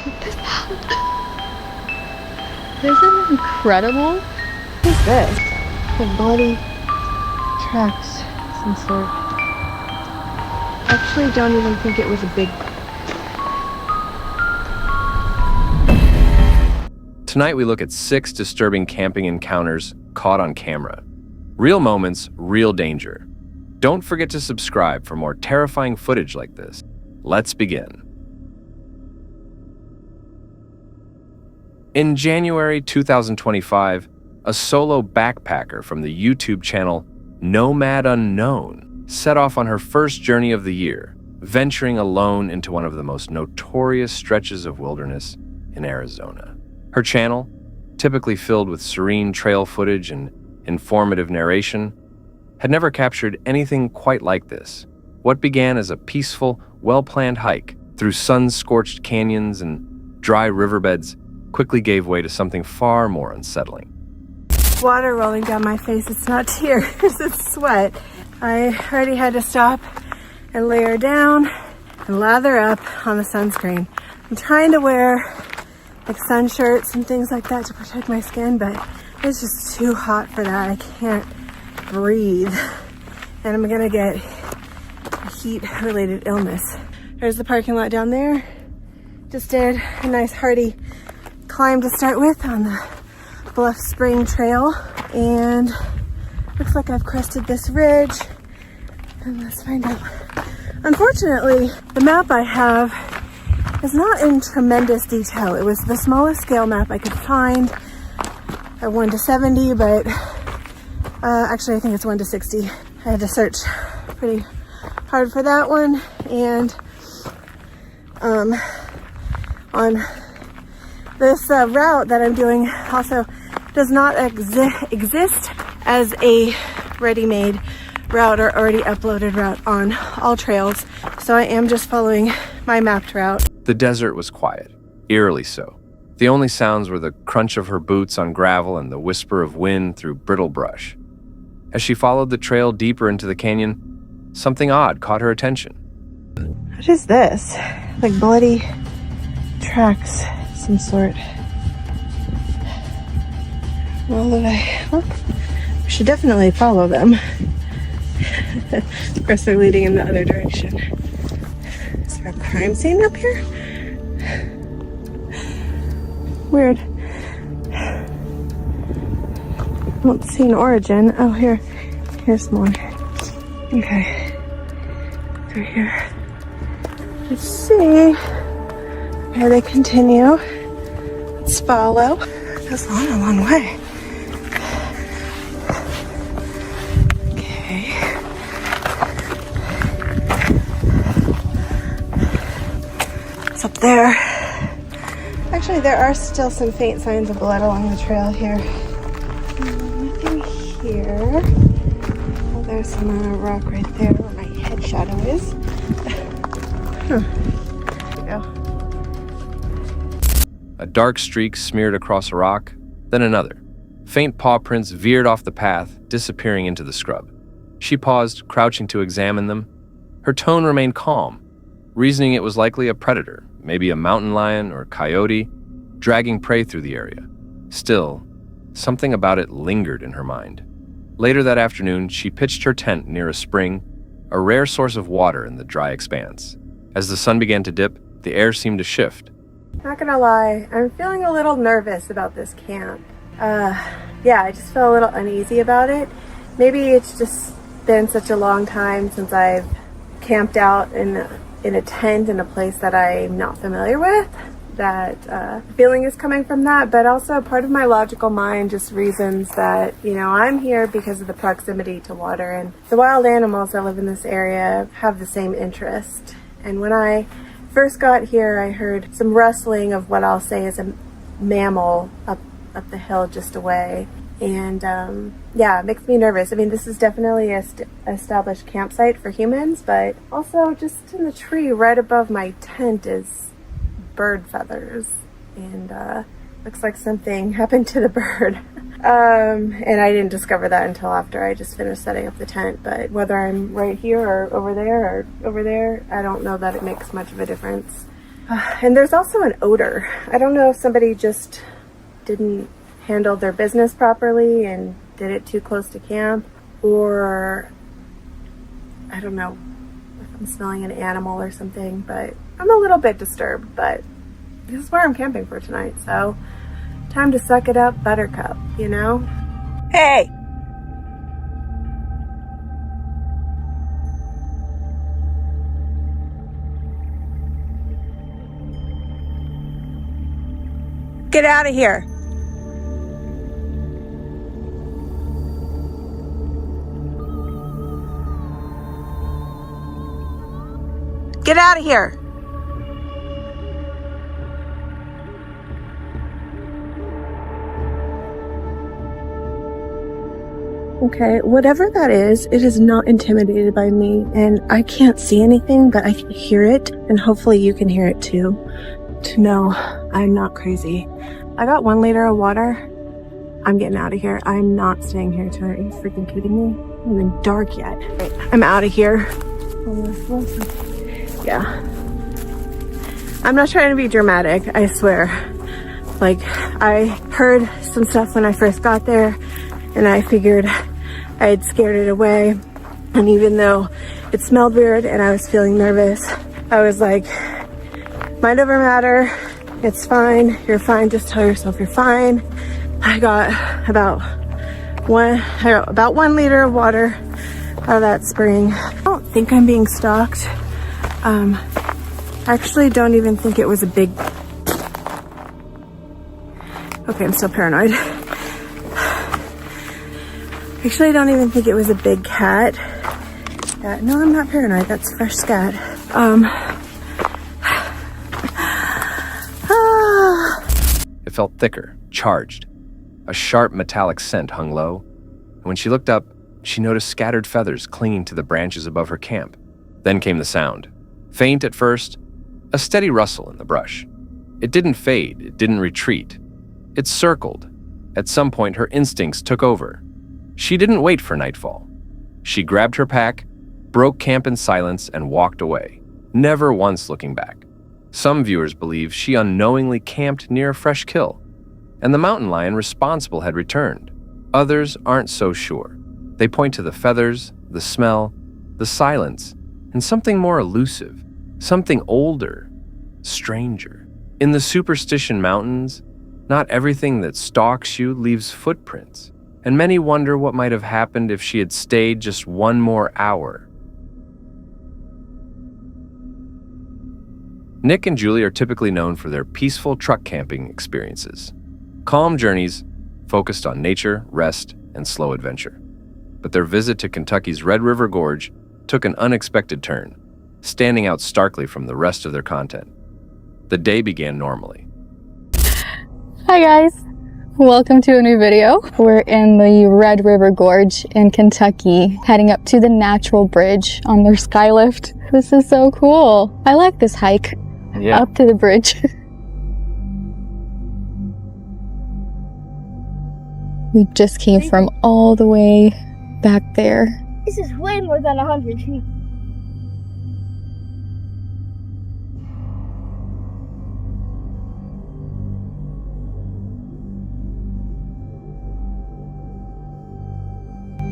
Check this out. Isn't it incredible? What's this? Like bloody tracks of some sort. Actually, don't even think it was a big. Tonight we look at 6 disturbing camping encounters caught on camera. Real moments, real danger. Don't forget to subscribe for more terrifying footage like this. Let's begin. In January 2025, a solo backpacker from the YouTube channel Nomad Unknown set off on her first journey of the year, venturing alone into one of the most notorious stretches of wilderness in Arizona. Her channel, typically filled with serene trail footage and informative narration, had never captured anything quite like this. What began as a peaceful, well-planned hike through sun-scorched canyons and dry riverbeds quickly gave way to something far more unsettling. Water rolling down my face. It's not tears, it's sweat. I already had to stop and layer down and lather up on the sunscreen. I'm trying to wear like sun shirts and things like that to protect my skin, but it's just too hot for that. I can't breathe and I'm gonna get a heat-related illness. There's the parking lot down there. Just did a nice hearty climb to start with on the Bluff Spring Trail, and looks like I've crested this ridge, and let's find out. Unfortunately, the map I have is not in tremendous detail. It was the smallest scale map I could find at 1:70, but actually I think it's 1:60. I had to search pretty hard for that one, and on this route that I'm doing also does not exist as a ready-made route or already uploaded route on all trails, so I am just following my mapped route. The desert was quiet, eerily so. The only sounds were the crunch of her boots on gravel and the whisper of wind through brittle brush. As she followed the trail deeper into the canyon, something odd caught her attention. What is this? Like bloody tracks of some sort. Well, we should definitely follow them. Of course, they're leading in the other direction. Is there a crime scene up here? Weird. Don't see an origin. Oh, here's more. Okay. Through here. Let's see. Here they continue. Let's follow. That's a long way. Okay. It's up there. Actually, there are still some faint signs of blood along the trail here. Nothing here. Oh, there's some rock right there where my head shadow is. There we go. A dark streak smeared across a rock, then another. Faint paw prints veered off the path, disappearing into the scrub. She paused, crouching to examine them. Her tone remained calm, reasoning it was likely a predator, maybe a mountain lion or coyote, dragging prey through the area. Still, something about it lingered in her mind. Later that afternoon, she pitched her tent near a spring, a rare source of water in the dry expanse. As the sun began to dip, the air seemed to shift. Not gonna lie, I'm feeling a little nervous about this camp. Yeah, I just feel a little uneasy about it. Maybe it's just been such a long time since I've camped out in a tent in a place that I'm not familiar with, that the feeling is coming from that, but also part of my logical mind just reasons that, you know, I'm here because of the proximity to water, and the wild animals that live in this area have the same interest. And when I first got here, I heard some rustling of what I'll say is a mammal up the hill just away. And yeah, it makes me nervous. I mean, this is definitely a established campsite for humans, but also just in the tree right above my tent is bird feathers. And looks like something happened to the bird. And I didn't discover that until after I just finished setting up the tent. But whether I'm right here or over there, I don't know that it makes much of a difference. And there's also an odor. I don't know if somebody just didn't handle their business properly and did it too close to camp, or I don't know if I'm smelling an animal or something, but I'm a little bit disturbed. But this is where I'm camping for tonight, so time to suck it up, buttercup, you know? Hey! Get out of here. Get out of here. Okay, whatever that is, it is not intimidated by me, and I can't see anything, but I can hear it, and hopefully you can hear it too, to know I'm not crazy. I got 1 liter of water. I'm getting out of here. I'm not staying here tonight. Are you freaking kidding me? It's not even dark yet. I'm out of here. Yeah. I'm not trying to be dramatic, I swear. Like, I heard some stuff when I first got there, and I figured I had scared it away. And even though it smelled weird and I was feeling nervous, I was like, mind over matter. It's fine. You're fine. Just tell yourself you're fine. I got about 1 liter of water out of that spring. I don't think I'm being stalked. I actually don't even think it was a big... Okay, I'm still paranoid. Actually, I don't even think it was a big cat. No, I'm not paranoid. That's fresh scat. It felt thicker, charged. A sharp metallic scent hung low, and when she looked up, she noticed scattered feathers clinging to the branches above her camp. Then came the sound. Faint at first, a steady rustle in the brush. It didn't fade, it didn't retreat. It circled. At some point, her instincts took over. She didn't wait for nightfall. She grabbed her pack, broke camp in silence, and walked away, never once looking back. Some viewers believe she unknowingly camped near a fresh kill, and the mountain lion responsible had returned. Others aren't so sure. They point to the feathers, the smell, the silence, and something more elusive, something older, stranger. In the Superstition Mountains, not everything that stalks you leaves footprints, and many wonder what might have happened if she had stayed just 1 more hour. Nick and Julie are typically known for their peaceful truck camping experiences. Calm journeys focused on nature, rest, and slow adventure. But their visit to Kentucky's Red River Gorge took an unexpected turn, standing out starkly from the rest of their content. The day began normally. Hi guys, welcome to a new video. We're in the Red River Gorge in Kentucky, heading up to the natural bridge on their skylift. This is so cool. I like this hike up to the bridge. We just came from all the way back there. This is way more than 100 feet.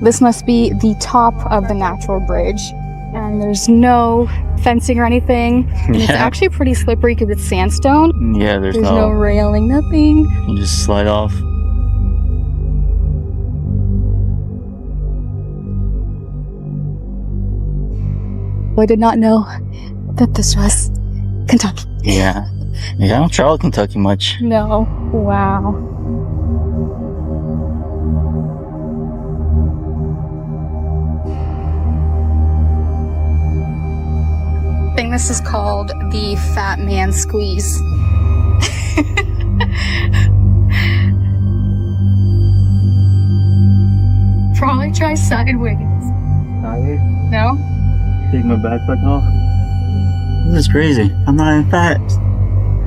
This must be the top of the natural bridge, and there's no fencing or anything. And it's actually pretty slippery because it's sandstone. Yeah, there's no railing, nothing. You just slide off. I did not know that this was Kentucky. Yeah, I don't travel Kentucky much. No. Wow. I think this is called the Fat Man Squeeze. Probably try sideways. No? Take my backpack off. This is crazy. I'm not even fat.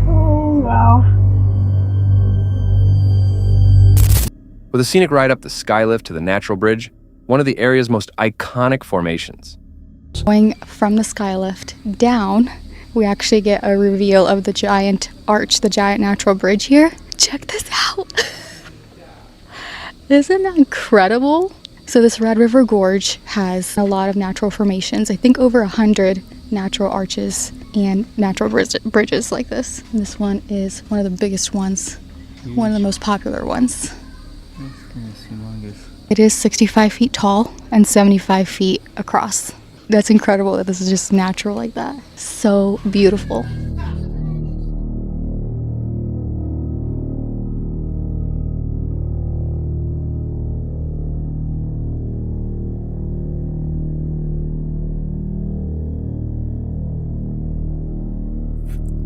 Oh, wow. With a scenic ride up the skylift to the natural bridge, one of the area's most iconic formations. Going from the skylift down we actually get a reveal of the giant arch, the giant natural bridge here. Check this out. Isn't that incredible? So this Red River Gorge has a lot of natural formations. I think over 100 natural arches and natural bridges like this. And this one is one of the biggest ones, one of the most popular ones. It is 65 feet tall and 75 feet across. That's incredible that this is just natural like that. So beautiful.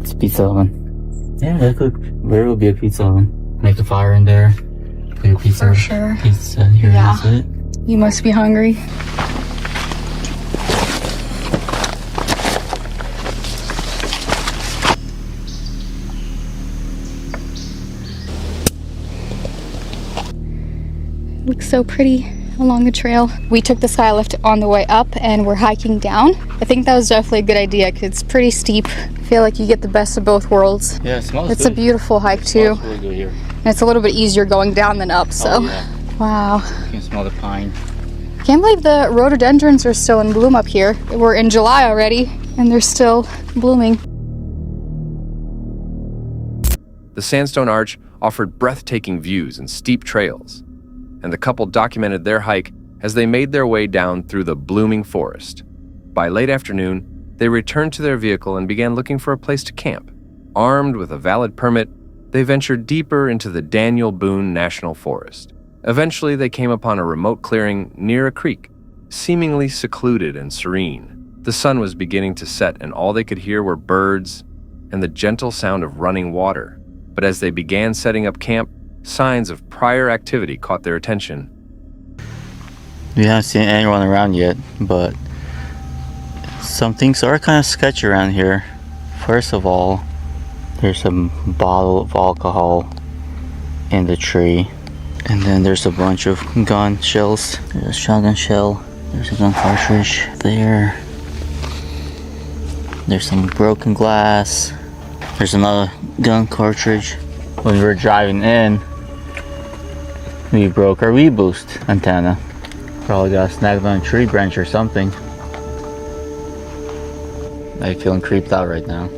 It's a pizza oven. Yeah, there will be a pizza oven. Make a fire in there. Put your pizza. For sure. Pizza here. Yeah. That's it. You must be hungry. Looks so pretty along the trail. We took the sky lift on the way up and we're hiking down. I think that was definitely a good idea because it's pretty steep. I feel like you get the best of both worlds. Yeah, it smells It's good. a beautiful hike It too. smells really good here. And it's a little bit easier going down than up, so. Oh, yeah. Wow. You can smell the pine. Can't believe the rhododendrons are still in bloom up here. We're in July already and they're still blooming. The sandstone arch offered breathtaking views and steep trails, and the couple documented their hike as they made their way down through the blooming forest. By late afternoon, they returned to their vehicle and began looking for a place to camp. Armed with a valid permit, they ventured deeper into the Daniel Boone National Forest. Eventually, they came upon a remote clearing near a creek, seemingly secluded and serene. The sun was beginning to set, and all they could hear were birds and the gentle sound of running water. But as they began setting up camp, signs of prior activity caught their attention. We haven't seen anyone around yet, but some things are kind of sketchy around here. First of all, there's a bottle of alcohol in the tree. And then there's a bunch of gun shells. There's a shotgun shell. There's a gun cartridge there. There's some broken glass. There's another gun cartridge. When we were driving in, we broke our V-boost antenna. Probably got snagged on a tree branch or something. I'm feeling creeped out right now.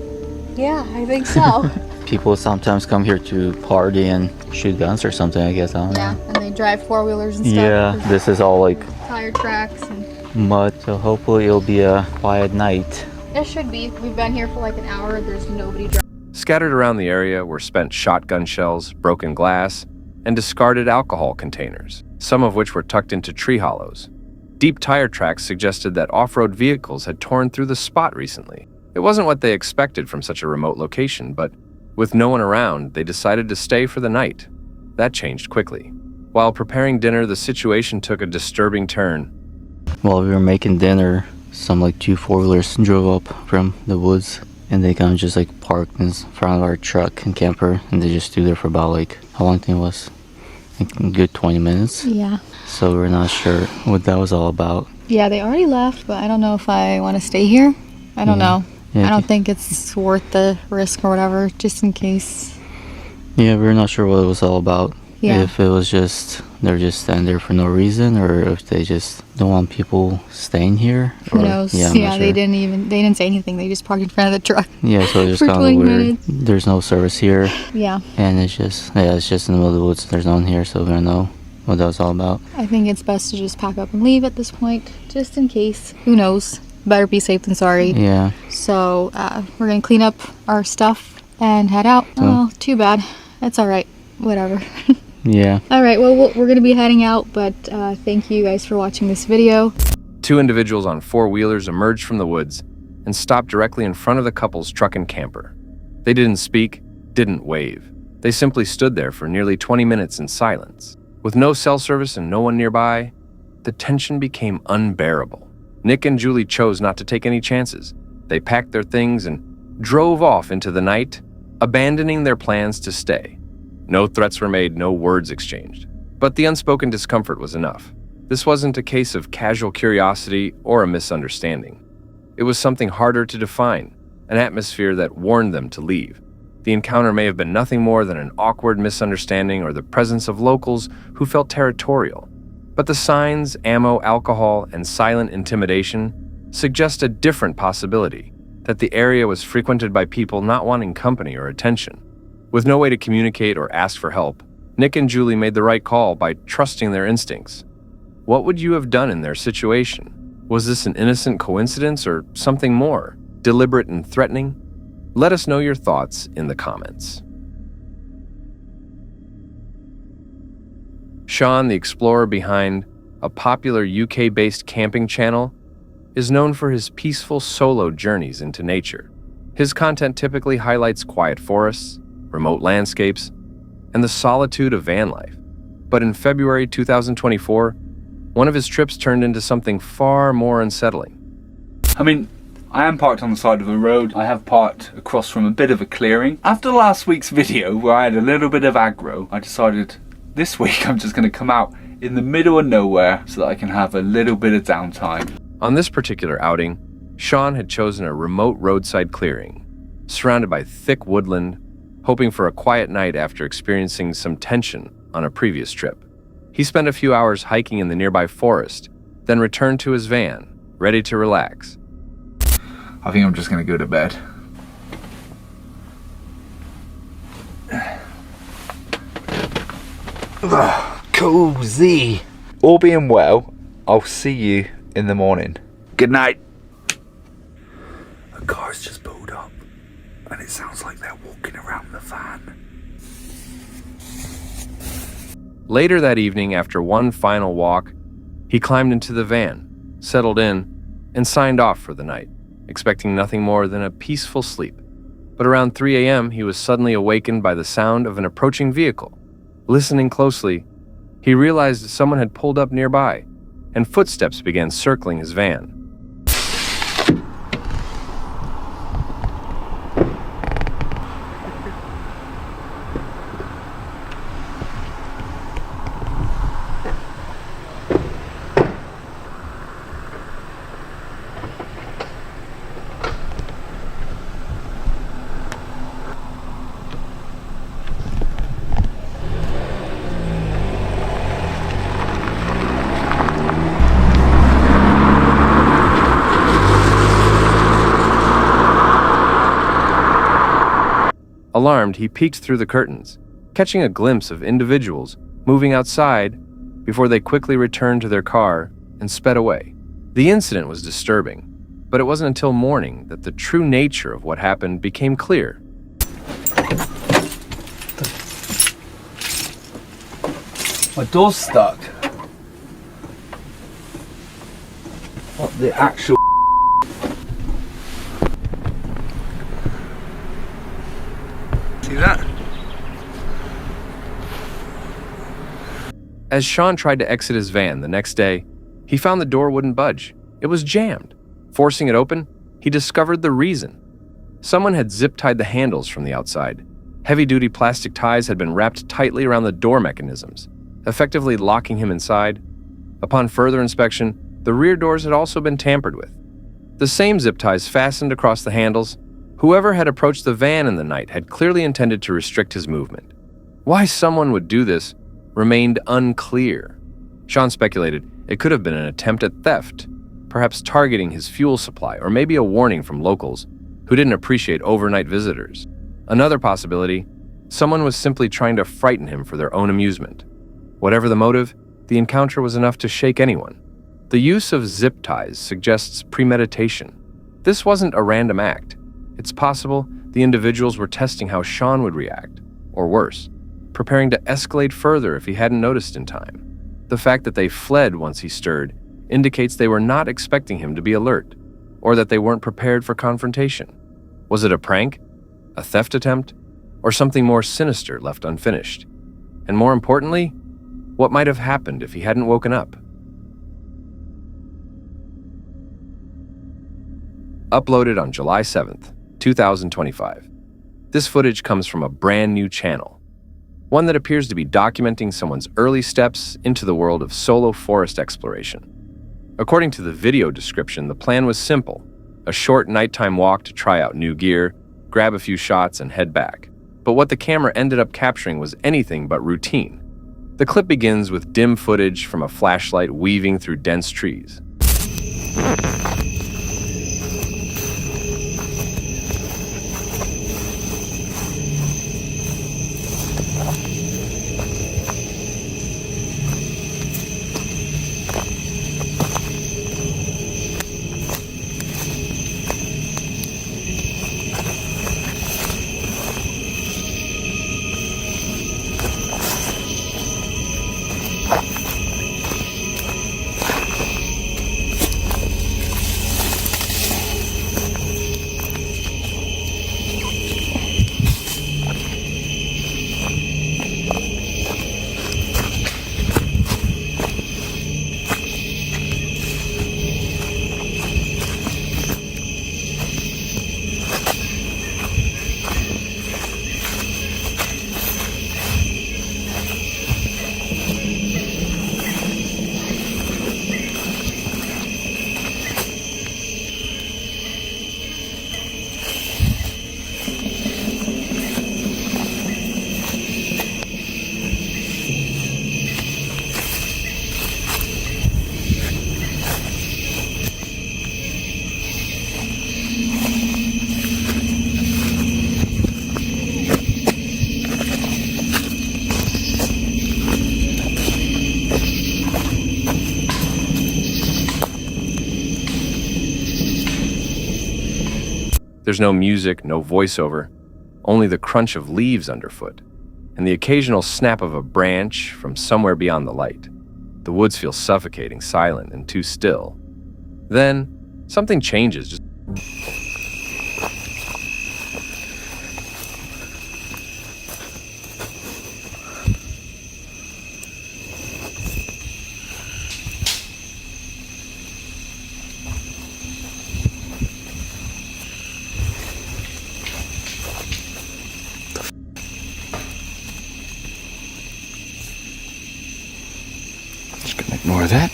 Yeah, I think so. People sometimes come here to party and shoot guns or something, I guess. I don't know. Yeah, and they drive four-wheelers and stuff. Yeah, this is all like Tire tracks and... mud, so hopefully it'll be a quiet night. It should be. We've been here for like an hour. There's nobody driving. Scattered around the area were spent shotgun shells, broken glass, and discarded alcohol containers, some of which were tucked into tree hollows. Deep tire tracks suggested that off-road vehicles had torn through the spot recently. It wasn't what they expected from such a remote location, but with no one around, they decided to stay for the night. That changed quickly. While preparing dinner, the situation took a disturbing turn. While we were making dinner, some like 2 4-wheelers drove up from the woods, and they kind of just like parked in front of our truck and camper, and they just stood there for about like, how long do you think it was? Like a good 20 minutes. Yeah. So we're not sure what that was all about. Yeah, they already left, but I don't know if I want to stay here. I don't know. Yeah, I don't think it's worth the risk or whatever, just in case. Yeah, we're not sure what it was all about. Yeah. If it was just, they're just standing there for no reason, or if they just don't want people staying here. Who knows? Yeah, I'm Yeah, not they sure. didn't say anything. They just parked in front of the truck. Yeah, so it's just for kind of 20 weird. minutes. There's no service here, Yeah, and it's just in the middle of the woods. There's no one here, so we don't know what that was all about. I think it's best to just pack up and leave at this point, just in case. Who knows? Better be safe than sorry. Yeah. So we're gonna clean up our stuff and head out. Oh, too bad. That's all right. Whatever. Yeah. All right. Well, we're gonna be heading out, but thank you guys for watching this video. 2 individuals on 4-wheelers emerged from the woods and stopped directly in front of the couple's truck and camper. They didn't speak, didn't wave. They simply stood there for nearly 20 minutes in silence. With no cell service and no one nearby, the tension became unbearable. Nick and Julie chose not to take any chances. They packed their things and drove off into the night, abandoning their plans to stay. No threats were made, no words exchanged. But the unspoken discomfort was enough. This wasn't a case of casual curiosity or a misunderstanding. It was something harder to define, an atmosphere that warned them to leave. The encounter may have been nothing more than an awkward misunderstanding or the presence of locals who felt territorial. But the signs, ammo, alcohol, and silent intimidation suggest a different possibility, that the area was frequented by people not wanting company or attention. With no way to communicate or ask for help, Nick and Julie made the right call by trusting their instincts. What would you have done in their situation? Was this an innocent coincidence or something more, deliberate and threatening? Let us know your thoughts in the comments. Sean, the explorer behind a popular UK-based camping channel, is known for his peaceful solo journeys into nature. His content typically highlights quiet forests, remote landscapes, and the solitude of van life. But in February 2024, one of his trips turned into something far more unsettling. I mean, I am parked on the side of a road. I have parked across from a bit of a clearing. After last week's video where I had a little bit of aggro, I decided this week I'm just going to come out in the middle of nowhere so that I can have a little bit of downtime. On this particular outing, Sean had chosen a remote roadside clearing, surrounded by thick woodland, hoping for a quiet night after experiencing some tension on a previous trip. He spent a few hours hiking in the nearby forest, then returned to his van, ready to relax. I think I'm just going to go to bed. Cozy. All being well, I'll see you in the morning. Good night. A car's just pulled up, and it sounds like they're walking around the van. Later that evening, after one final walk, he climbed into the van, settled in, and signed off for the night, expecting nothing more than a peaceful sleep. But around 3 a.m., he was suddenly awakened by the sound of an approaching vehicle. Listening closely, he realized that someone had pulled up nearby, and footsteps began circling his van. Alarmed, he peeked through the curtains, catching a glimpse of individuals moving outside before they quickly returned to their car and sped away. The incident was disturbing, but it wasn't until morning that the true nature of what happened became clear. My door's stuck. What the actual... See that? As Sean tried to exit his van the next day, he found the door wouldn't budge. It was jammed. Forcing it open, he discovered the reason. Someone had zip-tied the handles from the outside. Heavy-duty plastic ties had been wrapped tightly around the door mechanisms, effectively locking him inside. Upon further inspection, the rear doors had also been tampered with. The same zip ties fastened across the handles. Whoever had approached the van in the night had clearly intended to restrict his movement. Why someone would do this remained unclear. Sean speculated it could have been an attempt at theft, perhaps targeting his fuel supply, or maybe a warning from locals who didn't appreciate overnight visitors. Another possibility, someone was simply trying to frighten him for their own amusement. Whatever the motive, the encounter was enough to shake anyone. The use of zip ties suggests premeditation. This wasn't a random act. It's possible the individuals were testing how Sean would react, or worse, preparing to escalate further if he hadn't noticed in time. The fact that they fled once he stirred indicates they were not expecting him to be alert, or that they weren't prepared for confrontation. Was it a prank, a theft attempt, or something more sinister left unfinished? And more importantly, what might have happened if he hadn't woken up? Uploaded on July 7th, 2025. This footage comes from a brand new channel, one that appears to be documenting someone's early steps into the world of solo forest exploration. According to the video description, the plan was simple: A short nighttime walk to try out new gear, grab a few shots, and head back. But what the camera ended up capturing was anything but routine. The clip begins with dim footage from a flashlight weaving through dense trees. There's no music, no voiceover, only the crunch of leaves underfoot, and the occasional snap of a branch from somewhere beyond the light. The woods feel suffocating, silent, and too still. Then, something changes. Just gonna ignore that.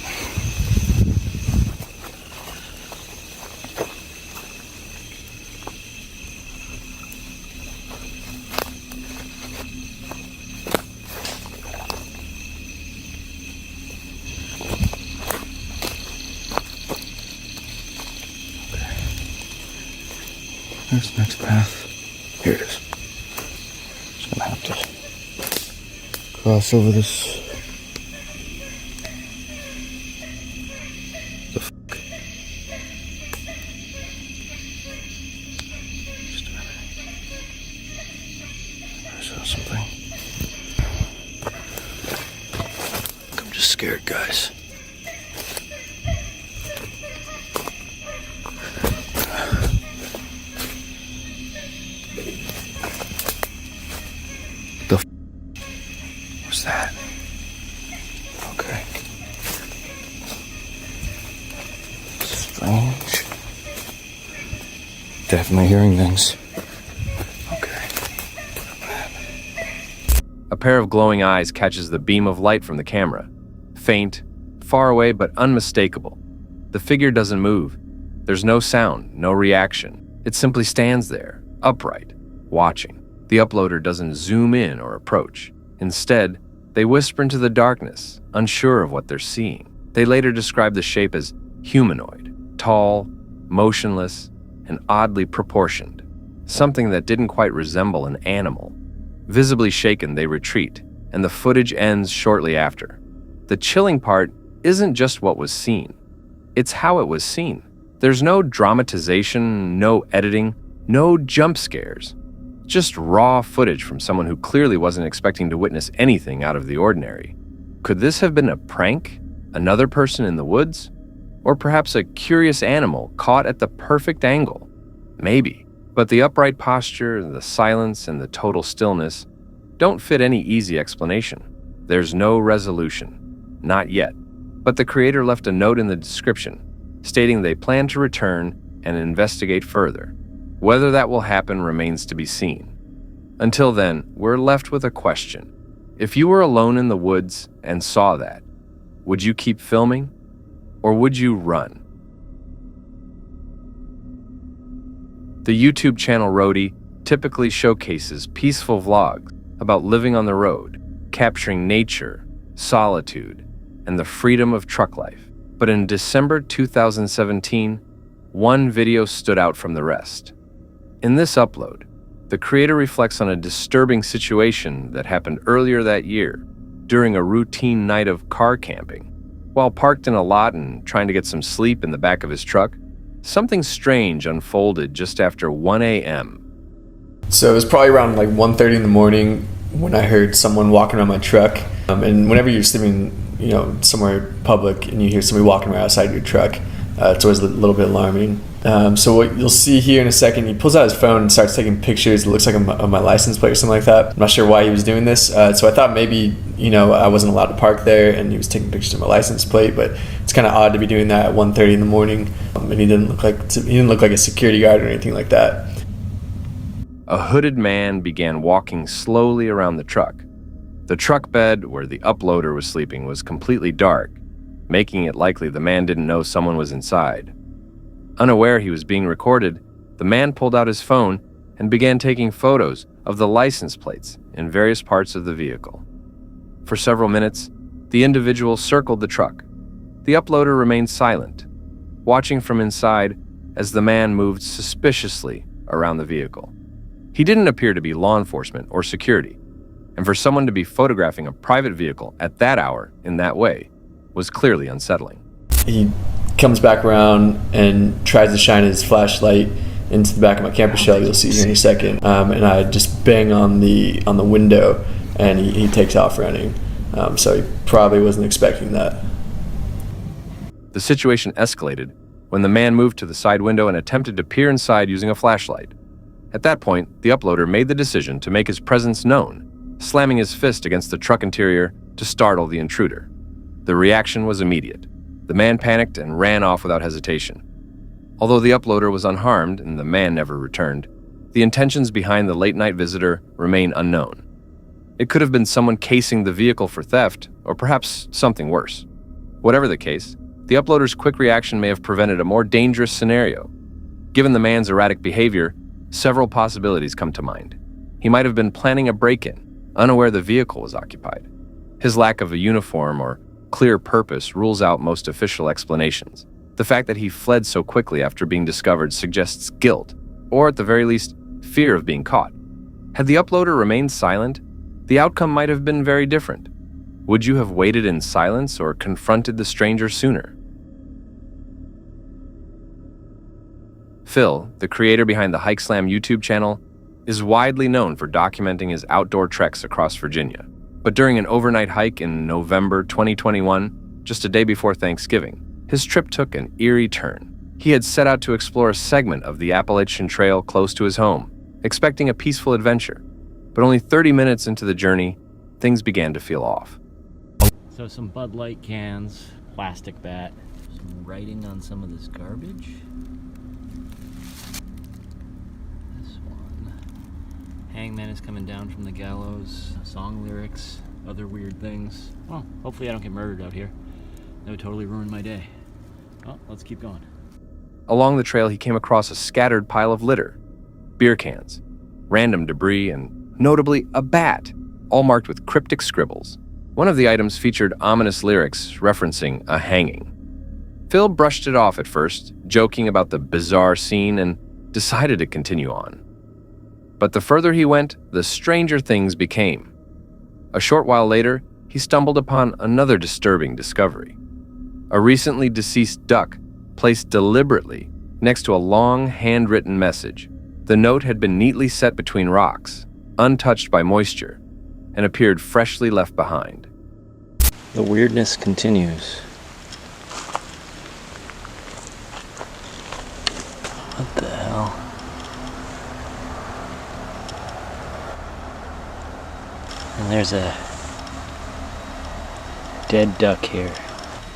There's the next path. Here it is. Just gonna have to cross over this. The f***. Just a minute. I saw something. I'm just scared, guys. What's that? Okay. Strange. Definitely hearing things. Okay. A pair of glowing eyes catches the beam of light from the camera. Faint, far away, but unmistakable. The figure doesn't move. There's no sound, no reaction. It simply stands there, upright, watching. The uploader doesn't zoom in or approach. Instead, they whisper into the darkness, unsure of what they're seeing. They later describe the shape as humanoid, tall, motionless, and oddly proportioned, something that didn't quite resemble an animal. Visibly shaken, they retreat, and the footage ends shortly after. The chilling part isn't just what was seen, it's how it was seen. There's no dramatization, no editing, no jump scares. Just raw footage from someone who clearly wasn't expecting to witness anything out of the ordinary. Could this have been a prank? Another person in the woods? Or perhaps a curious animal caught at the perfect angle? Maybe. But the upright posture, the silence, and the total stillness don't fit any easy explanation. There's no resolution. Not yet. But the creator left a note in the description, stating they plan to return and investigate further. Whether that will happen remains to be seen. Until then, we're left with a question. If you were alone in the woods and saw that, would you keep filming? Or would you run? The YouTube channel Roadie typically showcases peaceful vlogs about living on the road, capturing nature, solitude, and the freedom of truck life. But in December 2017, one video stood out from the rest. In this upload, the creator reflects on a disturbing situation that happened earlier that year during a routine night of car camping. While parked in a lot and trying to get some sleep in the back of his truck, something strange unfolded just after 1 a.m. So it was probably around like 1:30 in the morning when I heard someone walking around my truck. And whenever you're sleeping, somewhere public and you hear somebody walking around outside your truck, it's always a little bit alarming. So what you'll see here in a second, he pulls out his phone and starts taking pictures. It looks like of my license plate or something like that. I'm not sure why he was doing this. So I thought maybe, I wasn't allowed to park there and he was taking pictures of my license plate, but it's kind of odd to be doing that at 1:30 in the morning. And he didn't look like a security guard or anything like that. A hooded man began walking slowly around the truck. The truck bed where the uploader was sleeping was completely dark, making it likely the man didn't know someone was inside. Unaware he was being recorded, the man pulled out his phone and began taking photos of the license plates in various parts of the vehicle. For several minutes, the individual circled the truck. The uploader remained silent, watching from inside as the man moved suspiciously around the vehicle. He didn't appear to be law enforcement or security, and for someone to be photographing a private vehicle at that hour in that way was clearly unsettling. He comes back around and tries to shine his flashlight into the back of my camper shell. You'll see here in a second. And I just bang on the window, and he takes off running. So he probably wasn't expecting that. The situation escalated when the man moved to the side window and attempted to peer inside using a flashlight. At that point, the uploader made the decision to make his presence known, slamming his fist against the truck interior to startle the intruder. The reaction was immediate. The man panicked and ran off without hesitation. Although the uploader was unharmed and the man never returned, the intentions behind the late-night visitor remain unknown. It could have been someone casing the vehicle for theft, or perhaps something worse. Whatever the case, the uploader's quick reaction may have prevented a more dangerous scenario. Given the man's erratic behavior, several possibilities come to mind. He might have been planning a break-in, unaware the vehicle was occupied. His lack of a uniform or clear purpose rules out most official explanations. The fact that he fled so quickly after being discovered suggests guilt, or at the very least, fear of being caught. Had the uploader remained silent, the outcome might have been very different. Would you have waited in silence or confronted the stranger sooner? Phil, the creator behind the Hike Slam YouTube channel, is widely known for documenting his outdoor treks across Virginia. But during an overnight hike in November 2021, just a day before Thanksgiving, his trip took an eerie turn. He had set out to explore a segment of the Appalachian Trail close to his home, expecting a peaceful adventure. But only 30 minutes into the journey, things began to feel off. So some Bud Light cans, plastic bat, some writing on some of this garbage. This one. Hangman is coming down from the gallows. Song lyrics, other weird things. Well, hopefully I don't get murdered out here. That would totally ruin my day. Well, let's keep going. Along the trail, he came across a scattered pile of litter, beer cans, random debris, and notably a bat, all marked with cryptic scribbles. One of the items featured ominous lyrics referencing a hanging. Phil brushed it off at first, joking about the bizarre scene, and decided to continue on. But the further he went, the stranger things became. A short while later, he stumbled upon another disturbing discovery. A recently deceased duck placed deliberately next to a long, handwritten message. The note had been neatly set between rocks, untouched by moisture, and appeared freshly left behind. The weirdness continues. What the hell? And there's a dead duck here.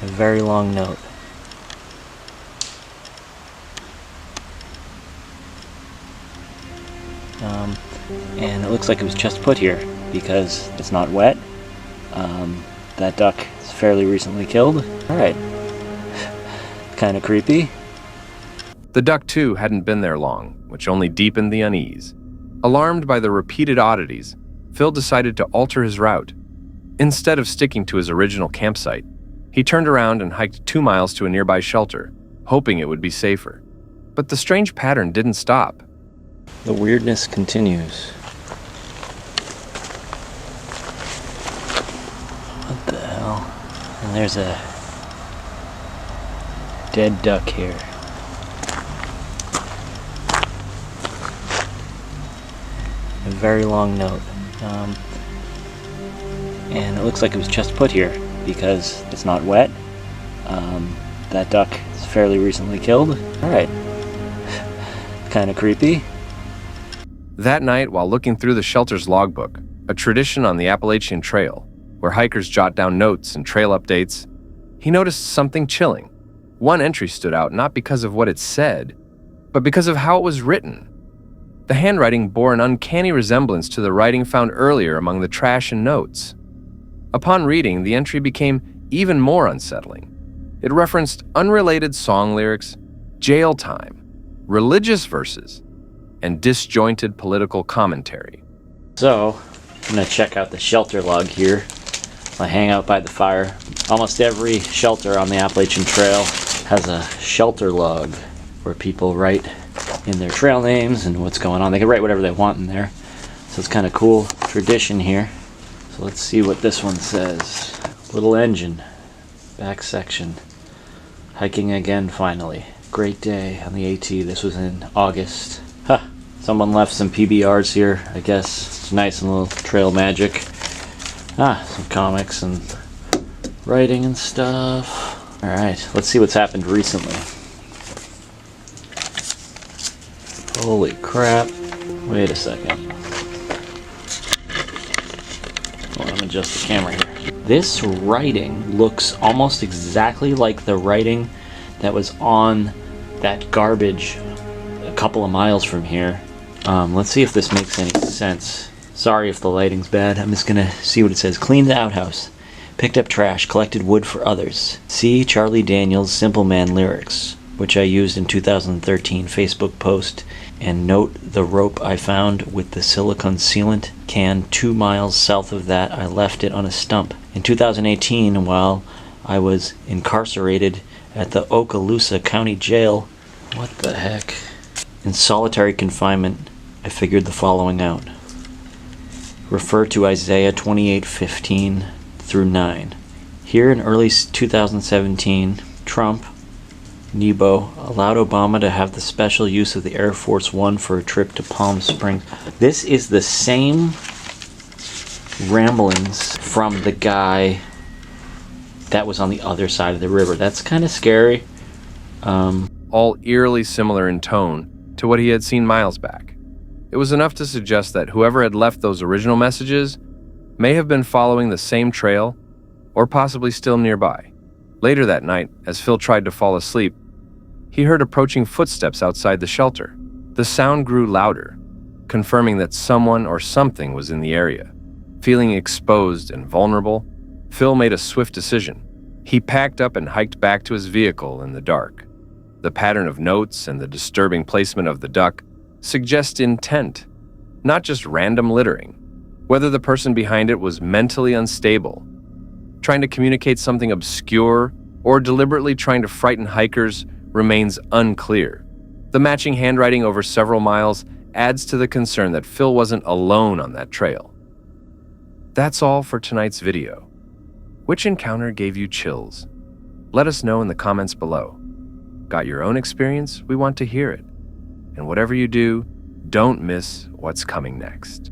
A very long note. And it looks like it was just put here because it's not wet. That duck is fairly recently killed. Alright. Kind of creepy. The duck, too, hadn't been there long, which only deepened the unease. Alarmed by the repeated oddities, Phil decided to alter his route. Instead of sticking to his original campsite, he turned around and hiked 2 miles to a nearby shelter, hoping it would be safer. But the strange pattern didn't stop. The weirdness continues. What the hell? And there's a dead duck here. A very long note. And it looks like it was just put here because it's not wet. That duck is fairly recently killed. Alright. Kind of creepy. That night, while looking through the shelter's logbook, a tradition on the Appalachian Trail, where hikers jot down notes and trail updates, he noticed something chilling. One entry stood out not because of what it said, but because of how it was written. The handwriting bore an uncanny resemblance to the writing found earlier among the trash and notes. Upon reading, the entry became even more unsettling. It referenced unrelated song lyrics, jail time, religious verses, and disjointed political commentary. So, I'm gonna check out the shelter log here. I hang out by the fire. Almost every shelter on the Appalachian Trail has a shelter log where people write in their trail names and what's going on. They can write whatever they want in there. So it's kind of cool tradition here. So let's see what this one says. Little engine, back section. Hiking again finally. Great day on the AT. This was in August. Huh. Someone left some PBRs here, I guess. It's nice and little trail magic. Some comics and writing and stuff. Alright, let's see what's happened recently. Holy crap. Wait a second. Hold on, I'm adjust the camera here. This writing looks almost exactly like the writing that was on that garbage a couple of miles from here. Let's see if this makes any sense. Sorry if the lighting's bad. I'm just gonna see what it says. Cleaned the outhouse. Picked up trash. Collected wood for others. See Charlie Daniels' Simple Man lyrics, which I used in 2013 Facebook post. And note the rope I found with the silicone sealant can 2 miles south of that. I left it on a stump. In 2018, while I was incarcerated at the Okaloosa County Jail, what the heck? In solitary confinement, I figured the following out. Refer to Isaiah 28:15 through 9. Here in early 2017, Trump, Nebo, allowed Obama to have the special use of the Air Force One for a trip to Palm Springs. This is the same ramblings from the guy that was on the other side of the river. That's kind of scary. All eerily similar in tone to what he had seen miles back. It was enough to suggest that whoever had left those original messages may have been following the same trail or possibly still nearby. Later that night, as Phil tried to fall asleep, he heard approaching footsteps outside the shelter. The sound grew louder, confirming that someone or something was in the area. Feeling exposed and vulnerable, Phil made a swift decision. He packed up and hiked back to his vehicle in the dark. The pattern of notes and the disturbing placement of the duck suggest intent, not just random littering. Whether the person behind it was mentally unstable, trying to communicate something obscure, or deliberately trying to frighten hikers remains unclear. The matching handwriting over several miles adds to the concern that Phil wasn't alone on that trail. That's all for tonight's video. Which encounter gave you chills? Let us know in the comments below. Got your own experience? We want to hear it. And whatever you do, don't miss what's coming next.